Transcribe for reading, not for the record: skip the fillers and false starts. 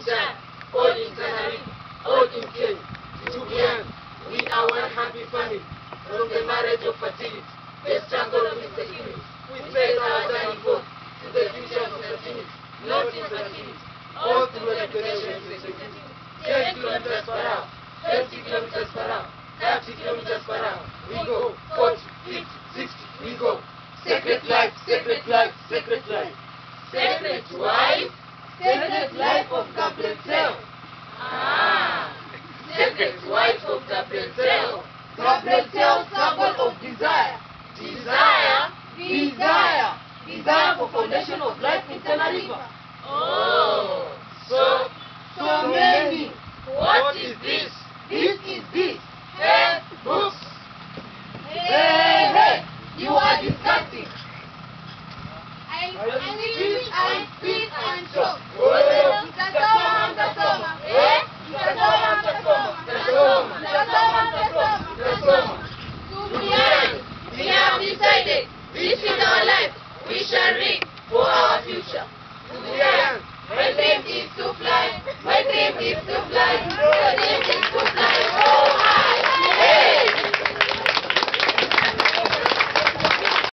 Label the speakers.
Speaker 1: Chan, all in Tanari, all in Kenya. To be young, we are one happy family. From the marriage of fertility, the struggle of insecurity, we face our journey forth to the future of opportunity, not infertility, all through education and security. 10 kilometers per hour, 20 kilometers per hour, 30 kilometers per hour, we go, 40, 50, 60, we go. Secret life, secret life, secret life. Secret wife, secret life of Gabriel. Secret wife of Gabriel. Gabriel, symbol of desire. Desire, desire, desire for foundation of life in Tenerife. Oh, so many. What is this? This is this. Hey, books. Hey, you are disgusting. I spit and choke. We have decided this is our life. We shall reap for our future. My dream is to fly. My dream is to fly.